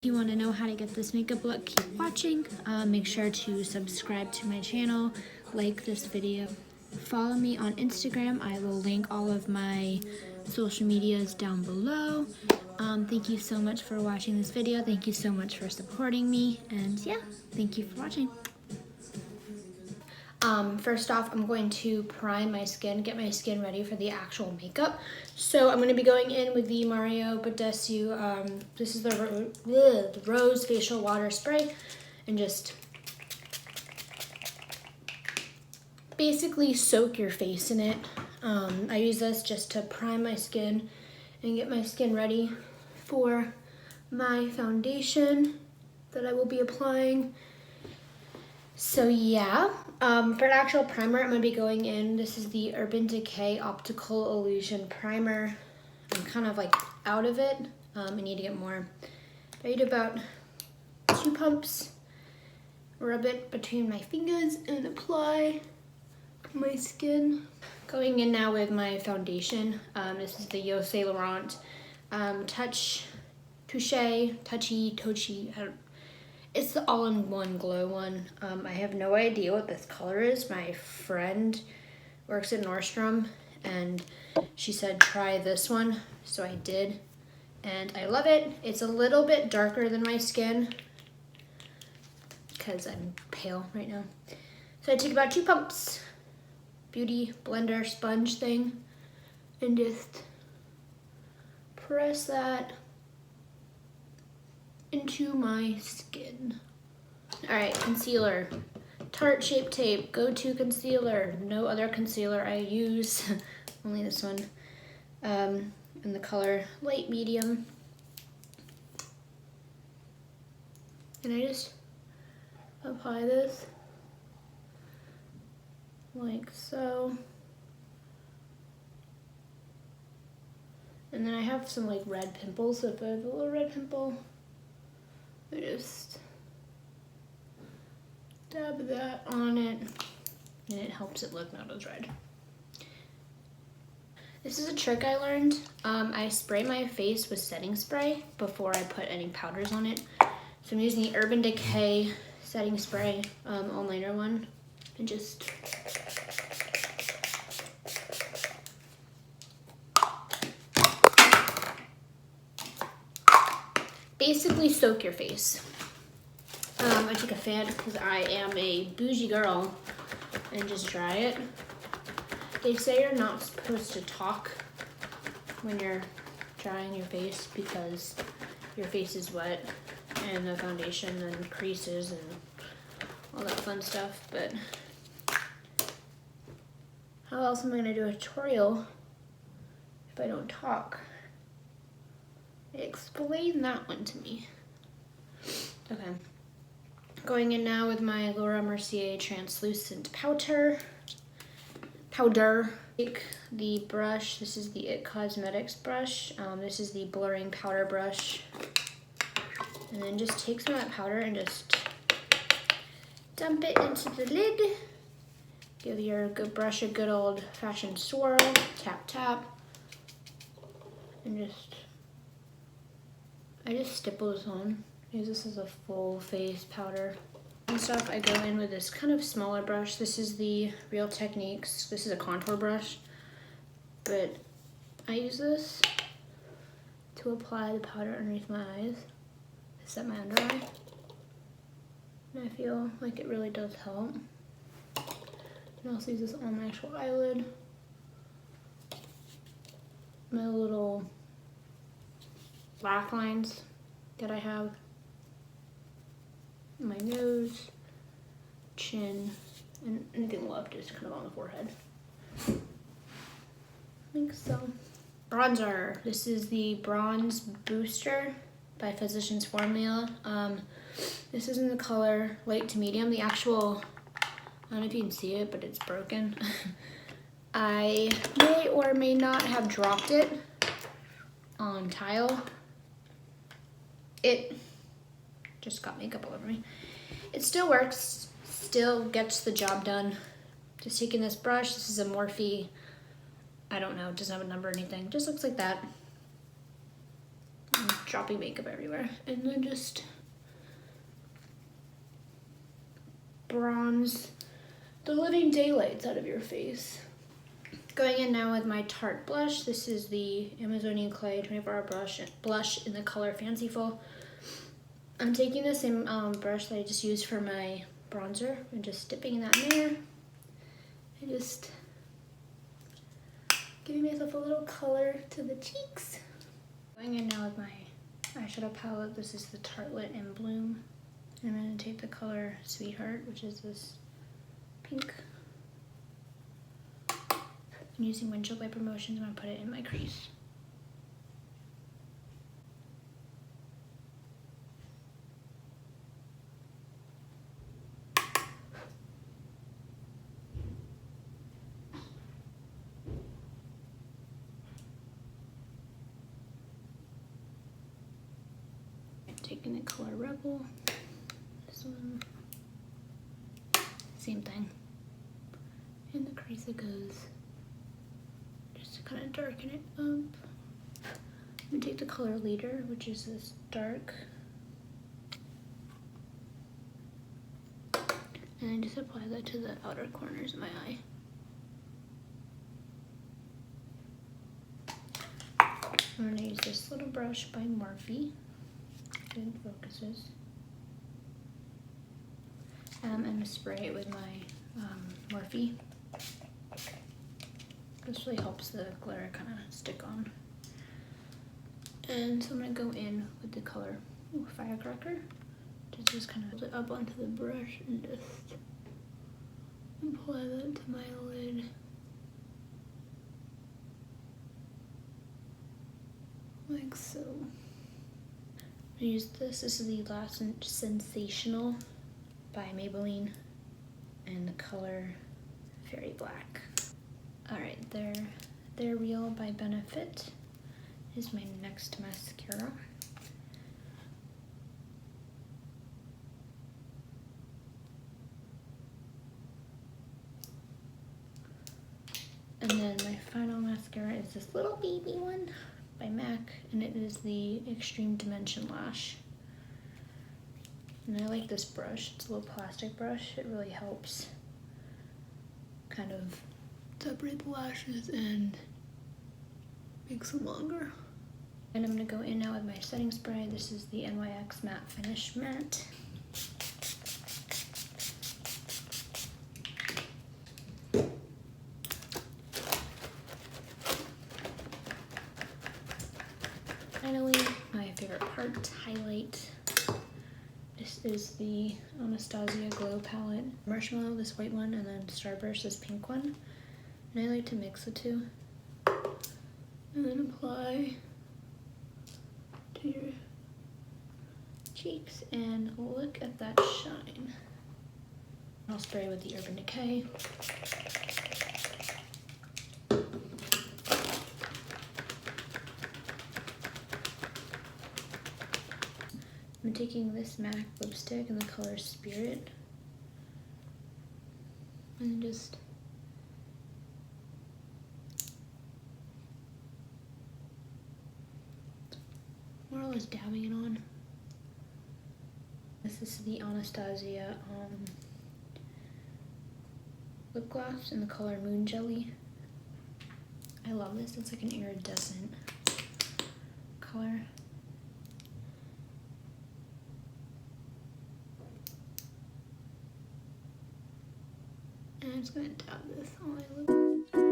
If you want to know how to get this makeup look, keep watching. Make sure to subscribe to my channel, like this video. Follow me on Instagram. I will link all of my social medias down below. Thank you so much for watching this video. Thank you so much for supporting me. And yeah, thank you for watching. First off, I'm going to prime my skin, get my skin ready for the actual makeup. So I'm going to be going in with the Badescu, this is the Rose Facial Water Spray, and just basically soak your face in it. I use this just to prime my skin and get my skin ready for my foundation that I will be applying. So yeah, for an actual primer, I'm going to be going in, this is the Urban Decay Optical Illusion Primer. I'm kind of like out of it. I need to get more. I need about 2 pumps. Rub it between my fingers and apply my skin. Going in now with my foundation. This is the Laurent Touche, it's the all-in-one glow one. I have no idea what this color is. My friend works at Nordstrom and she said try this one, so I did and I love it. It's a little bit darker than my skin because I'm pale right now. So I take about 2 pumps, beauty blender sponge thing, and just press that into my skin. All right, concealer. Tarte Shape Tape, go-to concealer. No other concealer I use, only this one. In the color light medium. And I just apply this like so. And then I have some like red pimples, so if I have a little red pimple, I just dab that on it, and it helps it look not as red. This is a trick I learned. I spray my face with setting spray before I put any powders on it. So I'm using the Urban Decay setting spray, all-nighter one, and just basically soak your face. I take a fan because I am a bougie girl and just dry it. They say you're not supposed to talk when you're drying your face because your face is wet and the foundation and creases and all that fun stuff, but how else am I gonna do a tutorial if I don't talk? Explain that one to me. Okay. Going in now with my Laurent Mercier translucent powder. Take the brush. This is the It Cosmetics brush. This is the blurring powder brush. And then just take some of that powder and just dump it into the lid. Give your good brush a good old fashioned swirl. Tap, tap. And I just stipple this on. Use this as a full face powder and stuff. I go in with this kind of smaller brush. This is the Real Techniques. This is a contour brush, but I use this to apply the powder underneath my eyes, to set my under eye. And I feel like it really does help. And I also use this on my actual eyelid. My little laugh lines that I have. My nose, chin, and anything left is kind of on the forehead. I think so. Bronzer. This is the Bronze Booster by Physicians Formula. This is in the color light to medium. The actual, I don't know if you can see it, but it's broken. I may or may not have dropped it on tile. It just got makeup all over me. It still works, still gets the job done. Just taking this brush, this is a Morphe, I don't know, it doesn't have a number or anything, just looks like that. dropping makeup everywhere. And then just bronze the living daylights out of your face. Going in now with my Tarte blush. This is the Amazionian Clay 24-hour blush in the color Fanciful. I'm taking the same brush that I just used for my bronzer and just dipping that in there and just giving myself a little color to the cheeks. Going in now with my eyeshadow palette. This is the Tartelette in Bloom. I'm going to take the color Sweetheart, which is this pink. I'm using windshield wiper motions. I'm going to put it in my crease. Taking the color Rebel, this one, same thing. In the crease it goes, just to kind of darken it up. I'm gonna take the color Leader, which is this dark, and I just apply that to the outer corners of my eye. I'm gonna use this little brush by Morphe. Good focuses. And spray it with my Morphe. This really helps the glitter kind of stick on. And so I'm going to go in with the color Firecracker. Just kind of put it up onto the brush and just apply that to my lid. Like so. I used this. This is the Lash Sensational by Maybelline and the color Fairy Black. Alright, They're Real by Benefit is my next mascara. And then my final mascara is this little baby one by MAC, and it is the Extreme Dimension Lash. And I like this brush. It's a little plastic brush. It really helps kind of separate the lashes and makes them longer. And I'm going to go in now with my setting spray. This is the NYX Matte Finish Matte. Finally, my favorite part, highlight. This is the Anastasia Glow palette. Marshmallow, this white one, and then Starburst, this pink one. And I like to mix the two. And then apply to your cheeks, and look at that shine. I'll spray with the Urban Decay. I'm taking this MAC lipstick in the color Spirit and just more or less dabbing it on. This is the Anastasia lip gloss in the color Moon Jelly. I love this. It's like an iridescent color. And I'm just gonna dab this on my lip.